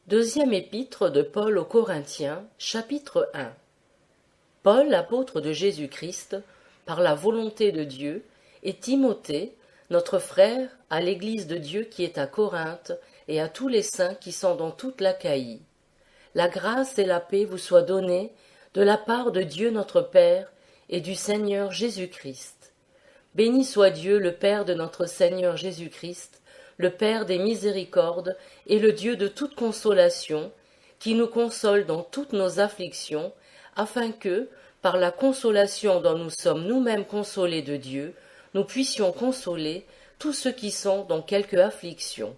Deuxième épître de Paul aux Corinthiens, chapitre 1. Paul, apôtre de Jésus-Christ, par la volonté de Dieu, et Timothée, notre frère, à l'Église de Dieu qui est à Corinthe, et à tous les saints qui sont dans toute l'Achaïe. La grâce et la paix vous soient données de la part de Dieu notre Père et du Seigneur Jésus-Christ. Béni soit Dieu, le Père de notre Seigneur Jésus-Christ, le Père des miséricordes et le Dieu de toute consolation, qui nous console dans toutes nos afflictions, afin que, par la consolation dont nous sommes nous-mêmes consolés de Dieu, nous puissions consoler tous ceux qui sont dans quelque affliction.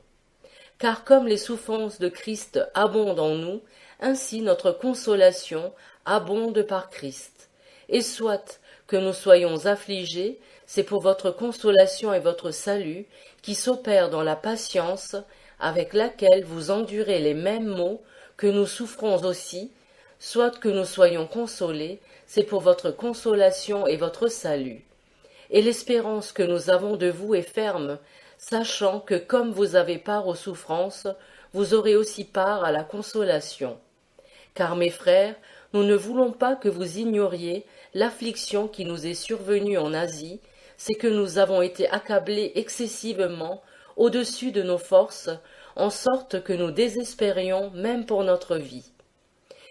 Car comme les souffrances de Christ abondent en nous, ainsi notre consolation abonde par Christ. Et soit que nous soyons affligés, c'est pour votre consolation et votre salut, qui s'opère dans la patience avec laquelle vous endurez les mêmes maux que nous souffrons aussi, soit que nous soyons consolés, c'est pour votre consolation et votre salut. Et l'espérance que nous avons de vous est ferme, sachant que comme vous avez part aux souffrances, vous aurez aussi part à la consolation. Car mes frères, nous ne voulons pas que vous ignoriez l'affliction qui nous est survenue en Asie, c'est que nous avons été accablés excessivement au-dessus de nos forces, en sorte que nous désespérions même pour notre vie.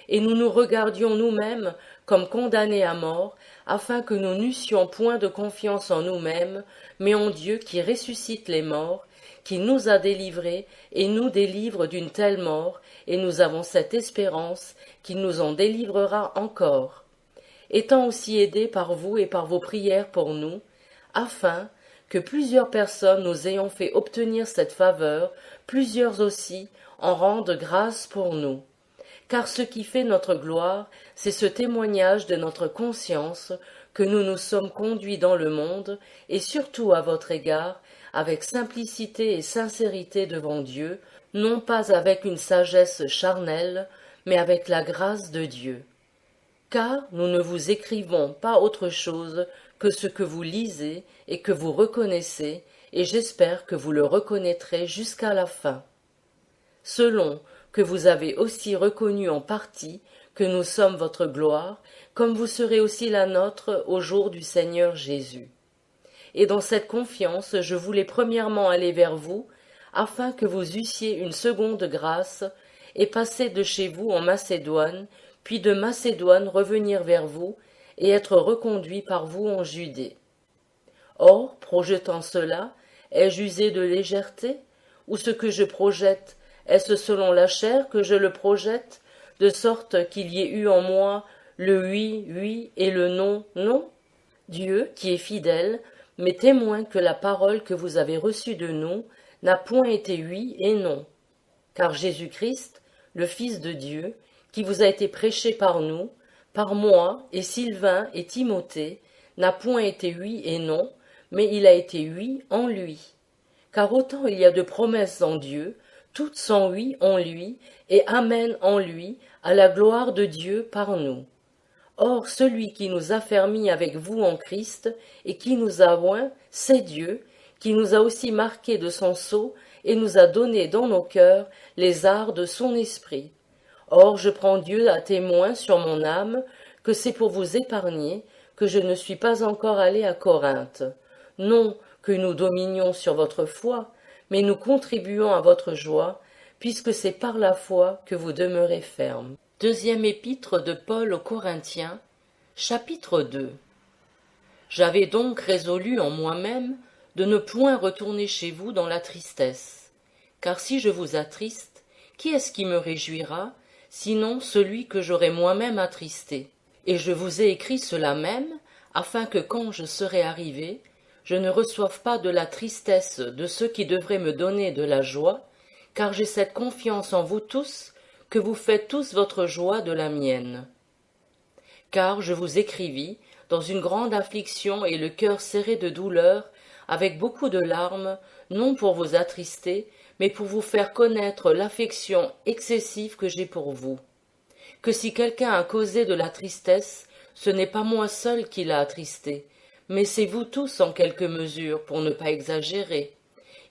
Et nous nous regardions nous-mêmes comme condamnés à mort, afin que nous n'eussions point de confiance en nous-mêmes, mais en Dieu qui ressuscite les morts, qui nous a délivrés et nous délivre d'une telle mort, et nous avons cette espérance qu'il nous en délivrera encore. Étant aussi aidés par vous et par vos prières pour nous, afin que plusieurs personnes nous ayant fait obtenir cette faveur, plusieurs aussi en rendent grâce pour nous. Car ce qui fait notre gloire, c'est ce témoignage de notre conscience que nous nous sommes conduits dans le monde, et surtout à votre égard, avec simplicité et sincérité devant Dieu, non pas avec une sagesse charnelle, mais avec la grâce de Dieu. Car nous ne vous écrivons pas autre chose que ce que vous lisez et que vous reconnaissez, et j'espère que vous le reconnaîtrez jusqu'à la fin. Selon que vous avez aussi reconnu en partie que nous sommes votre gloire, comme vous serez aussi la nôtre au jour du Seigneur Jésus. Et dans cette confiance, je voulais premièrement aller vers vous, afin que vous eussiez une seconde grâce, et passer de chez vous en Macédoine, puis de Macédoine revenir vers vous, et être reconduit par vous en Judée. Or, projetant cela, ai-je usé de légèreté, ou ce que je projette, est-ce selon la chair que je le projette, de sorte qu'il y ait eu en moi le oui, oui, et le non, non? Dieu, qui est fidèle, m'est témoin que la parole que vous avez reçue de nous n'a point été oui et non. Car Jésus-Christ, le Fils de Dieu, qui vous a été prêché par nous, par moi et Sylvain et Timothée, n'a point été oui et non, mais il a été oui en lui. Car autant il y a de promesses en Dieu, toutes sont oui en lui, et amen en lui, à la gloire de Dieu par nous. Or celui qui nous a fermis avec vous en Christ, et qui nous a oints, c'est Dieu, qui nous a aussi marqués de son sceau, et nous a donné dans nos cœurs les arts de son esprit. Or je prends Dieu à témoin sur mon âme, que c'est pour vous épargner, que je ne suis pas encore allé à Corinthe. Non que nous dominions sur votre foi, mais nous contribuons à votre joie, puisque c'est par la foi que vous demeurez fermes. Deuxième épître de Paul aux Corinthiens, chapitre 2. J'avais donc résolu en moi-même de ne point retourner chez vous dans la tristesse. Car si je vous attriste, qui est-ce qui me réjouira, sinon celui que j'aurai moi-même attristé? Et je vous ai écrit cela même, afin que quand je serai arrivé, je ne reçoive pas de la tristesse de ceux qui devraient me donner de la joie, car j'ai cette confiance en vous tous, que vous faites tous votre joie de la mienne. Car je vous écrivis, dans une grande affliction et le cœur serré de douleur, avec beaucoup de larmes, non pour vous attrister, mais pour vous faire connaître l'affection excessive que j'ai pour vous. Que si quelqu'un a causé de la tristesse, ce n'est pas moi seul qui l'a attristé, mais c'est vous tous en quelque mesure, pour ne pas exagérer.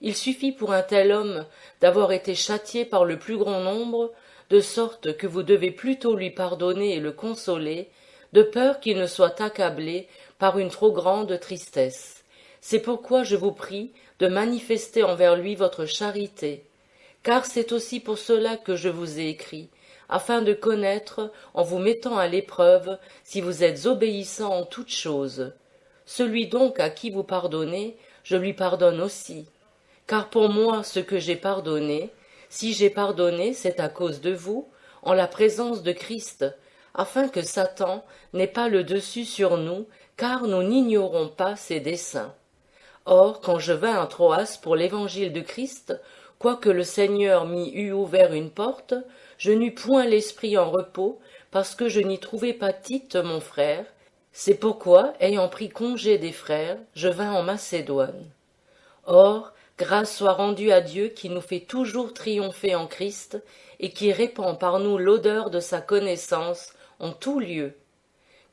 Il suffit pour un tel homme d'avoir été châtié par le plus grand nombre, de sorte que vous devez plutôt lui pardonner et le consoler, de peur qu'il ne soit accablé par une trop grande tristesse. C'est pourquoi je vous prie de manifester envers lui votre charité, car c'est aussi pour cela que je vous ai écrit, afin de connaître, en vous mettant à l'épreuve, si vous êtes obéissant en toutes choses. Celui donc à qui vous pardonnez, je lui pardonne aussi. Car pour moi, ce que j'ai pardonné, si j'ai pardonné, c'est à cause de vous, en la présence de Christ, afin que Satan n'ait pas le dessus sur nous, car nous n'ignorons pas ses desseins. Or, quand je vins à Troas pour l'évangile de Christ, quoique le Seigneur m'y eût ouvert une porte, je n'eus point l'esprit en repos, parce que je n'y trouvais pas Tite mon frère. C'est pourquoi, ayant pris congé des frères, je vins en Macédoine. Or, grâce soit rendue à Dieu qui nous fait toujours triompher en Christ, et qui répand par nous l'odeur de sa connaissance en tout lieu.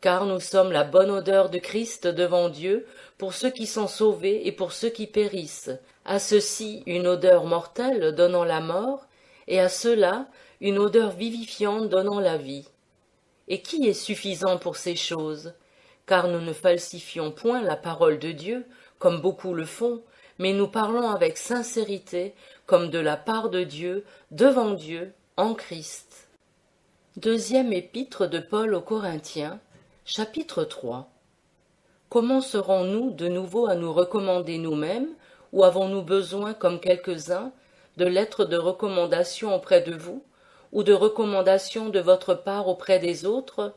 Car nous sommes la bonne odeur de Christ devant Dieu, pour ceux qui sont sauvés et pour ceux qui périssent. À ceux-ci une odeur mortelle donnant la mort, et à ceux-là une odeur vivifiante donnant la vie. Et qui est suffisant pour ces choses? Car nous ne falsifions point la parole de Dieu, comme beaucoup le font, mais nous parlons avec sincérité, comme de la part de Dieu, devant Dieu, en Christ. Deuxième épître de Paul aux Corinthiens, chapitre 3. Comment serons-nous de nouveau à nous recommander nous-mêmes, ou avons-nous besoin, comme quelques-uns, de lettres de recommandation auprès de vous, ou de recommandations de votre part auprès des autres?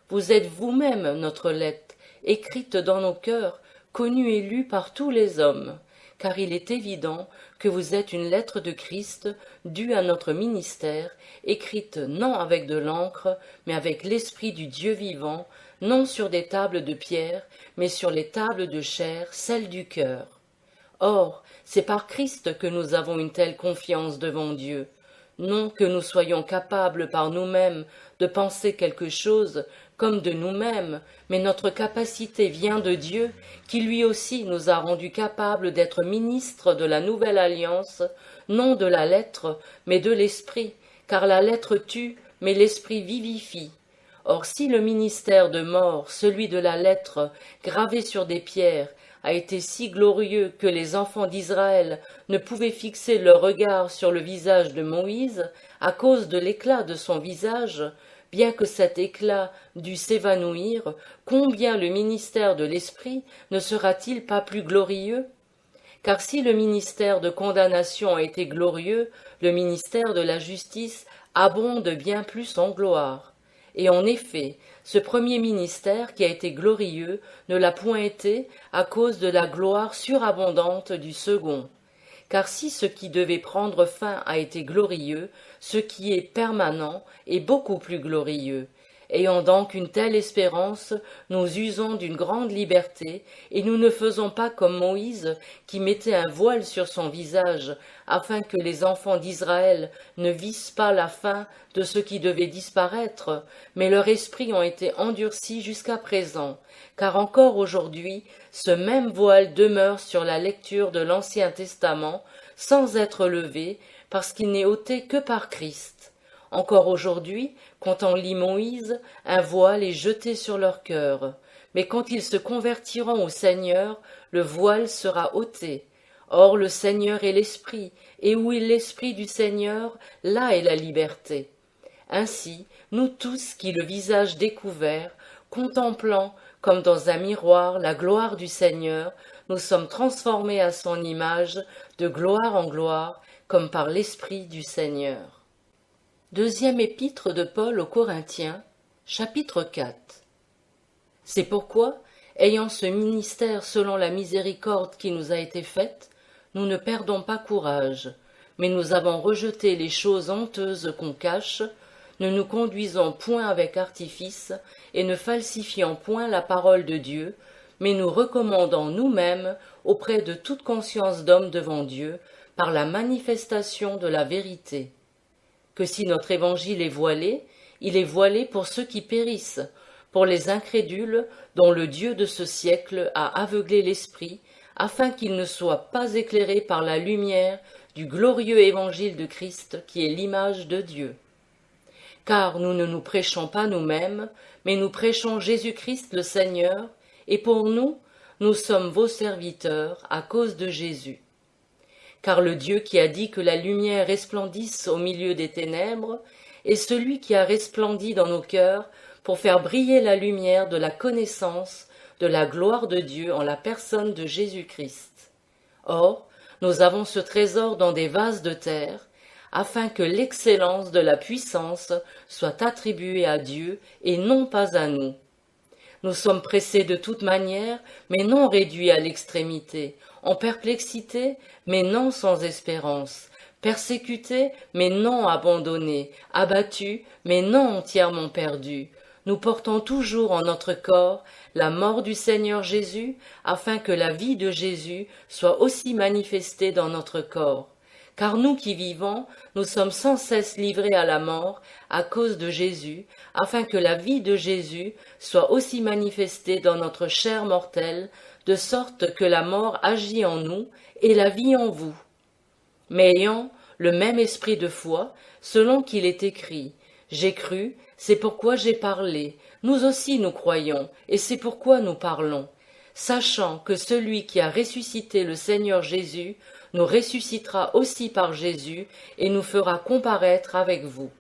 Vous êtes vous-même notre lettre, écrite dans nos cœurs, connue et lue par tous les hommes, car il est évident que vous êtes une lettre de Christ, due à notre ministère, écrite non avec de l'encre, mais avec l'Esprit du Dieu vivant, non sur des tables de pierre, mais sur les tables de chair, celles du cœur. Or, c'est par Christ que nous avons une telle confiance devant Dieu, non que nous soyons capables par nous-mêmes de penser quelque chose comme de nous-mêmes, mais notre capacité vient de Dieu, qui lui aussi nous a rendus capables d'être ministres de la nouvelle alliance, non de la lettre, mais de l'esprit, car la lettre tue, mais l'esprit vivifie. Or si le ministère de mort, celui de la lettre, gravé sur des pierres, a été si glorieux que les enfants d'Israël ne pouvaient fixer leur regard sur le visage de Moïse, à cause de l'éclat de son visage, bien que cet éclat dût s'évanouir, combien le ministère de l'Esprit ne sera-t-il pas plus glorieux? Car si le ministère de condamnation a été glorieux, le ministère de la justice abonde bien plus en gloire. Et en effet, ce premier ministère qui a été glorieux ne l'a point été à cause de la gloire surabondante du second. Car si ce qui devait prendre fin a été glorieux, ce qui est permanent est beaucoup plus glorieux. Ayant donc une telle espérance, nous usons d'une grande liberté, et nous ne faisons pas comme Moïse, qui mettait un voile sur son visage, afin que les enfants d'Israël ne vissent pas la fin de ce qui devait disparaître, mais leurs esprits ont été endurcis jusqu'à présent, car encore aujourd'hui, ce même voile demeure sur la lecture de l'Ancien Testament, sans être levé, parce qu'il n'est ôté que par Christ. Encore aujourd'hui, quand on lit Moïse, un voile est jeté sur leur cœur. Mais quand ils se convertiront au Seigneur, le voile sera ôté. Or le Seigneur est l'Esprit, et où est l'Esprit du Seigneur, là est la liberté. Ainsi, nous tous qui, le visage découvert, contemplant comme dans un miroir la gloire du Seigneur, nous sommes transformés à son image, de gloire en gloire, comme par l'Esprit du Seigneur. Deuxième épître de Paul aux Corinthiens, chapitre 4. C'est pourquoi, ayant ce ministère selon la miséricorde qui nous a été faite, nous ne perdons pas courage, mais nous avons rejeté les choses honteuses qu'on cache, ne nous conduisons point avec artifice et ne falsifions point la parole de Dieu, mais nous recommandons nous-mêmes auprès de toute conscience d'homme devant Dieu, par la manifestation de la vérité. Que si notre évangile est voilé, il est voilé pour ceux qui périssent, pour les incrédules dont le Dieu de ce siècle a aveuglé l'esprit, afin qu'ils ne soient pas éclairés par la lumière du glorieux évangile de Christ qui est l'image de Dieu. Car nous ne nous prêchons pas nous-mêmes, mais nous prêchons Jésus-Christ le Seigneur, et pour nous, nous sommes vos serviteurs à cause de Jésus. Car le Dieu qui a dit que la lumière resplendisse au milieu des ténèbres est celui qui a resplendi dans nos cœurs pour faire briller la lumière de la connaissance de la gloire de Dieu en la personne de Jésus-Christ. Or, nous avons ce trésor dans des vases de terre, afin que l'excellence de la puissance soit attribuée à Dieu et non pas à nous. Nous sommes pressés de toute manière, mais non réduits à l'extrémité, en perplexité, mais non sans espérance, persécutés, mais non abandonnés, abattus, mais non entièrement perdus. Nous portons toujours en notre corps la mort du Seigneur Jésus, afin que la vie de Jésus soit aussi manifestée dans notre corps. Car nous qui vivons, nous sommes sans cesse livrés à la mort à cause de Jésus, afin que la vie de Jésus soit aussi manifestée dans notre chair mortelle, de sorte que la mort agit en nous et la vie en vous. Mais ayant le même esprit de foi, selon qu'il est écrit, « J'ai cru, c'est pourquoi j'ai parlé. Nous aussi nous croyons, et c'est pourquoi nous parlons. » Sachant que celui qui a ressuscité le Seigneur Jésus nous ressuscitera aussi par Jésus et nous fera comparaître avec vous.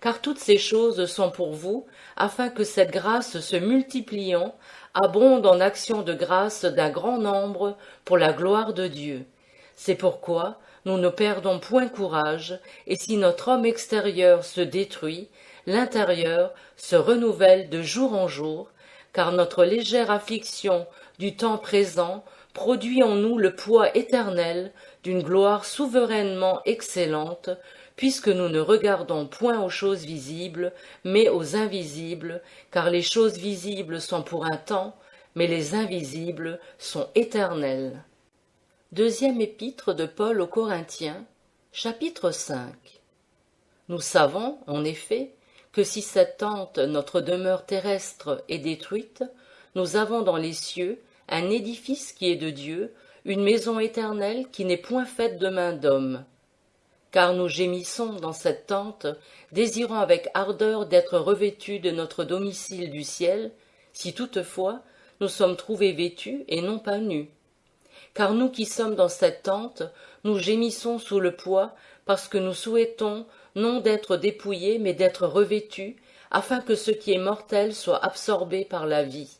Car toutes ces choses sont pour vous, afin que cette grâce se multipliant abonde en actions de grâce d'un grand nombre pour la gloire de Dieu. C'est pourquoi nous ne perdons point courage, et si notre homme extérieur se détruit, l'intérieur se renouvelle de jour en jour, car notre légère affliction du temps présent produit en nous le poids éternel d'une gloire souverainement excellente, puisque nous ne regardons point aux choses visibles, mais aux invisibles, car les choses visibles sont pour un temps, mais les invisibles sont éternels. Deuxième épître de Paul aux Corinthiens, chapitre 5. Nous savons, en effet, que si cette tente, notre demeure terrestre, est détruite, nous avons dans les cieux un édifice qui est de Dieu, une maison éternelle qui n'est point faite de main d'homme. Car nous gémissons dans cette tente, désirant avec ardeur d'être revêtus de notre domicile du ciel, si toutefois nous sommes trouvés vêtus et non pas nus. Car nous qui sommes dans cette tente, nous gémissons sous le poids, parce que nous souhaitons non d'être dépouillés, mais d'être revêtus, afin que ce qui est mortel soit absorbé par la vie.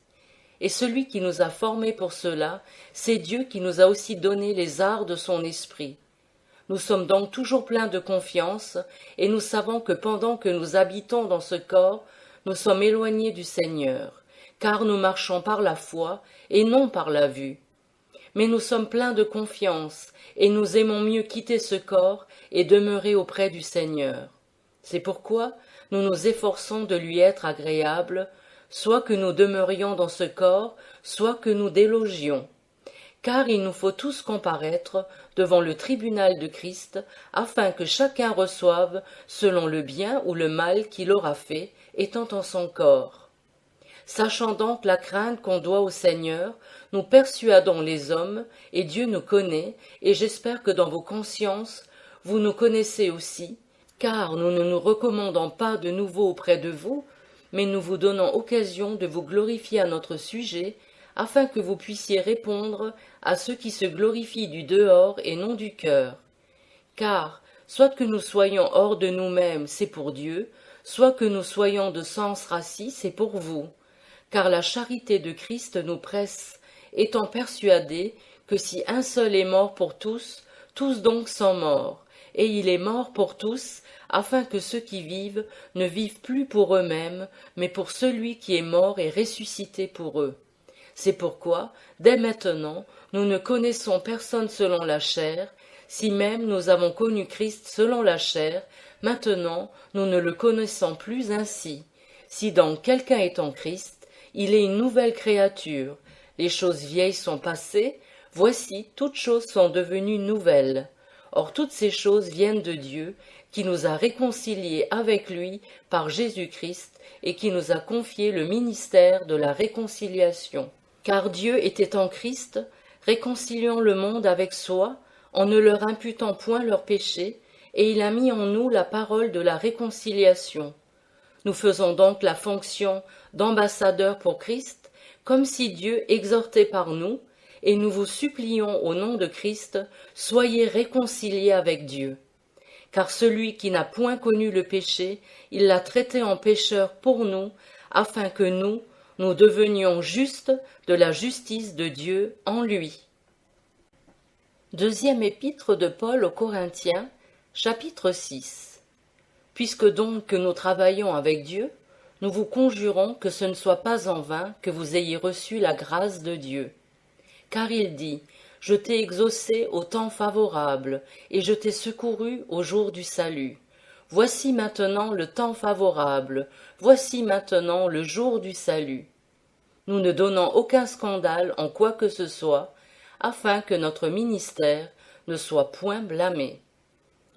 Et celui qui nous a formés pour cela, c'est Dieu qui nous a aussi donné les arts de son esprit. Nous sommes donc toujours pleins de confiance, et nous savons que pendant que nous habitons dans ce corps, nous sommes éloignés du Seigneur, car nous marchons par la foi et non par la vue. Mais nous sommes pleins de confiance, et nous aimons mieux quitter ce corps et demeurer auprès du Seigneur. C'est pourquoi nous nous efforçons de lui être agréables, soit que nous demeurions dans ce corps, soit que nous délogions. Car il nous faut tous comparaître devant le tribunal de Christ, afin que chacun reçoive selon le bien ou le mal qu'il aura fait, étant en son corps. Sachant donc la crainte qu'on doit au Seigneur, nous persuadons les hommes, et Dieu nous connaît, et j'espère que dans vos consciences, vous nous connaissez aussi, car nous ne nous recommandons pas de nouveau auprès de vous, mais nous vous donnons occasion de vous glorifier à notre sujet, afin que vous puissiez répondre à ceux qui se glorifient du dehors et non du cœur. Car, soit que nous soyons hors de nous-mêmes, c'est pour Dieu, soit que nous soyons de sens rassis, c'est pour vous. Car la charité de Christ nous presse, étant persuadés que si un seul est mort pour tous, tous donc sont morts, et il est mort pour tous, afin que ceux qui vivent ne vivent plus pour eux-mêmes, mais pour celui qui est mort et ressuscité pour eux. C'est pourquoi, dès maintenant, nous ne connaissons personne selon la chair, si même nous avons connu Christ selon la chair, maintenant nous ne le connaissons plus ainsi. Si donc quelqu'un est en Christ, il est une nouvelle créature, les choses vieilles sont passées, voici toutes choses sont devenues nouvelles. Or toutes ces choses viennent de Dieu, qui nous a réconciliés avec lui par Jésus-Christ et qui nous a confié le ministère de la réconciliation. Car Dieu était en Christ, réconciliant le monde avec soi, en ne leur imputant point leurs péchés, et il a mis en nous la parole de la réconciliation. Nous faisons donc la fonction d'ambassadeurs pour Christ, comme si Dieu exhortait par nous, et nous vous supplions au nom de Christ, soyez réconciliés avec Dieu. Car celui qui n'a point connu le péché, il l'a traité en pécheur pour nous, afin que nous devenions justes de la justice de Dieu en lui. Deuxième épître de Paul aux Corinthiens, chapitre 6. Puisque donc que nous travaillons avec Dieu, nous vous conjurons que ce ne soit pas en vain que vous ayez reçu la grâce de Dieu. Car il dit, je t'ai exaucé au temps favorable, et je t'ai secouru au jour du salut. Voici maintenant le temps favorable, voici maintenant le jour du salut. Nous ne donnons aucun scandale en quoi que ce soit, afin que notre ministère ne soit point blâmé.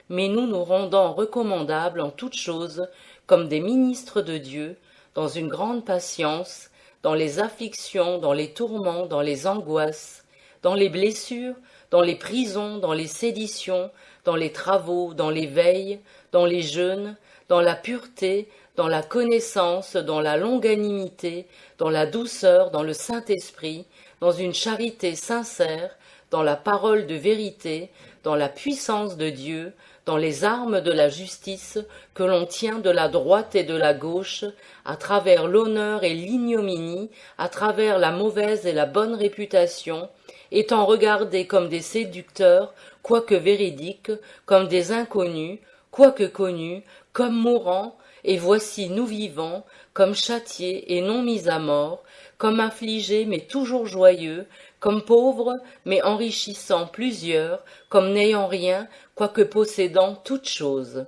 Mais nous nous rendons recommandables en toutes choses, comme des ministres de Dieu, dans une grande patience, dans les afflictions, dans les tourments, dans les angoisses, dans les blessures, dans les prisons, dans les séditions, dans les travaux, dans les veilles, dans les jeûnes, dans la pureté, dans la connaissance, dans la longanimité, dans la douceur, dans le Saint-Esprit, dans une charité sincère, dans la parole de vérité, dans la puissance de Dieu, dans les armes de la justice que l'on tient de la droite et de la gauche, à travers l'honneur et l'ignominie, à travers la mauvaise et la bonne réputation, étant regardés comme des séducteurs, quoique véridiques, comme des inconnus, quoique connus, comme mourants, et voici nous vivons, comme châtiés et non mis à mort, comme affligés mais toujours joyeux, comme pauvres mais enrichissant plusieurs, comme n'ayant rien, quoique possédant toutes choses.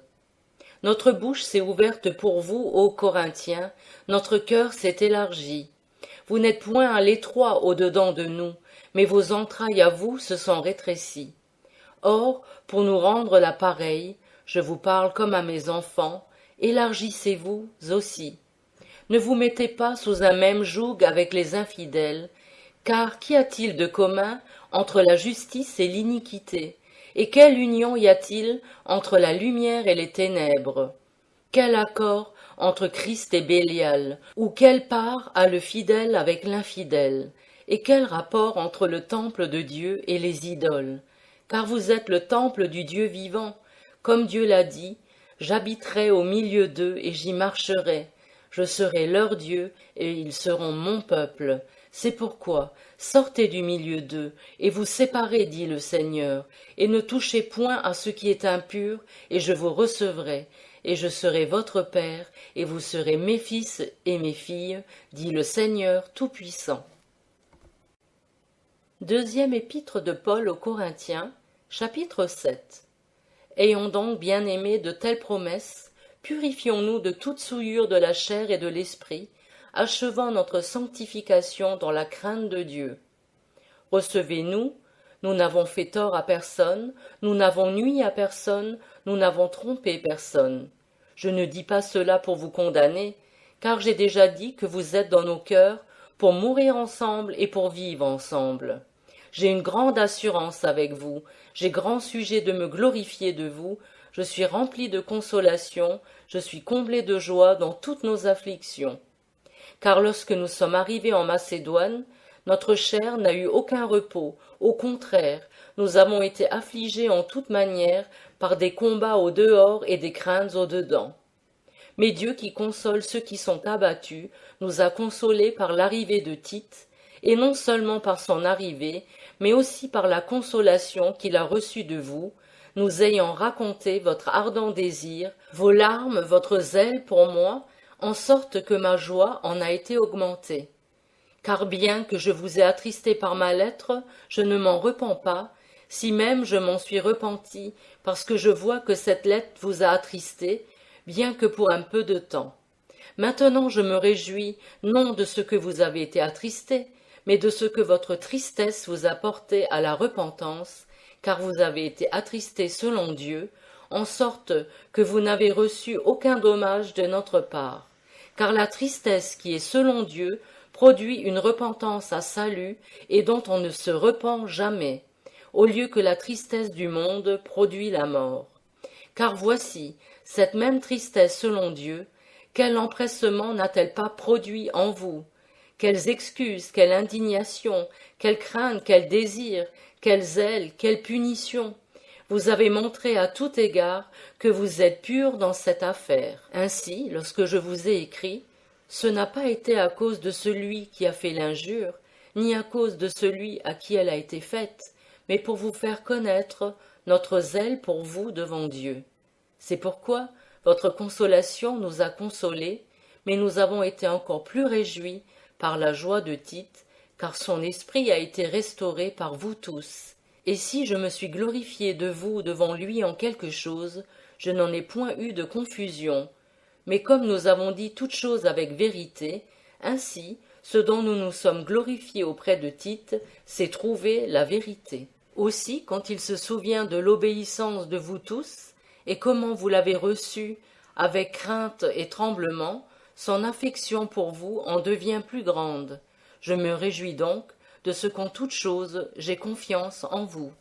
Notre bouche s'est ouverte pour vous, ô Corinthiens, notre cœur s'est élargi. Vous n'êtes point à l'étroit au-dedans de nous, mais vos entrailles à vous se sont rétrécies. Or, pour nous rendre la pareille, je vous parle comme à mes enfants, élargissez-vous aussi. Ne vous mettez pas sous un même joug avec les infidèles, car qu'y a-t-il de commun entre la justice et l'iniquité? Et quelle union y a-t-il entre la lumière et les ténèbres? Quel accord entre Christ et Bélial? Ou quelle part a le fidèle avec l'infidèle? Et quel rapport entre le temple de Dieu et les idoles? Car vous êtes le temple du Dieu vivant. Comme Dieu l'a dit, j'habiterai au milieu d'eux et j'y marcherai. Je serai leur Dieu et ils seront mon peuple. C'est pourquoi, sortez du milieu d'eux, et vous séparez, dit le Seigneur, et ne touchez point à ce qui est impur, et je vous recevrai, et je serai votre Père, et vous serez mes fils et mes filles, dit le Seigneur Tout-Puissant. Deuxième épître de Paul aux Corinthiens, chapitre 7. Ayons donc, bien-aimés, de telles promesses, purifions-nous de toute souillure de la chair et de l'esprit, achevant notre sanctification dans la crainte de Dieu. Recevez-nous, nous n'avons fait tort à personne, nous n'avons nui à personne, nous n'avons trompé personne. Je ne dis pas cela pour vous condamner, car j'ai déjà dit que vous êtes dans nos cœurs pour mourir ensemble et pour vivre ensemble. J'ai une grande assurance avec vous, j'ai grand sujet de me glorifier de vous, je suis rempli de consolation, je suis comblé de joie dans toutes nos afflictions. Car lorsque nous sommes arrivés en Macédoine, notre chair n'a eu aucun repos, au contraire, nous avons été affligés en toute manière par des combats au dehors et des craintes au dedans. Mais Dieu qui console ceux qui sont abattus, nous a consolés par l'arrivée de Tite, et non seulement par son arrivée, mais aussi par la consolation qu'il a reçue de vous, nous ayant raconté votre ardent désir, vos larmes, votre zèle pour moi, en sorte que ma joie en a été augmentée. Car bien que je vous ai attristé par ma lettre, je ne m'en repens pas, si même je m'en suis repenti, parce que je vois que cette lettre vous a attristé, bien que pour un peu de temps. Maintenant je me réjouis, non de ce que vous avez été attristé, mais de ce que votre tristesse vous a porté à la repentance, car vous avez été attristé selon Dieu, en sorte que vous n'avez reçu aucun dommage de notre part. Car la tristesse qui est selon Dieu produit une repentance à salut et dont on ne se repent jamais, au lieu que la tristesse du monde produit la mort. Car voici, cette même tristesse selon Dieu, quel empressement n'a-t-elle pas produit en vous? Quelles excuses, quelle indignation, quelle crainte, quel désir, quel zèle, quelle punition! Vous avez montré à tout égard que vous êtes purs dans cette affaire. Ainsi, lorsque je vous ai écrit, ce n'a pas été à cause de celui qui a fait l'injure, ni à cause de celui à qui elle a été faite, mais pour vous faire connaître notre zèle pour vous devant Dieu. C'est pourquoi votre consolation nous a consolés, mais nous avons été encore plus réjouis par la joie de Tite, car son esprit a été restauré par vous tous. Et si je me suis glorifié de vous devant lui en quelque chose, je n'en ai point eu de confusion. Mais comme nous avons dit toutes choses avec vérité, ainsi, ce dont nous nous sommes glorifiés auprès de Tite, c'est trouver la vérité. Aussi, quand il se souvient de l'obéissance de vous tous, et comment vous l'avez reçue avec crainte et tremblement, son affection pour vous en devient plus grande. Je me réjouis donc de ce qu'en toute chose j'ai confiance en vous.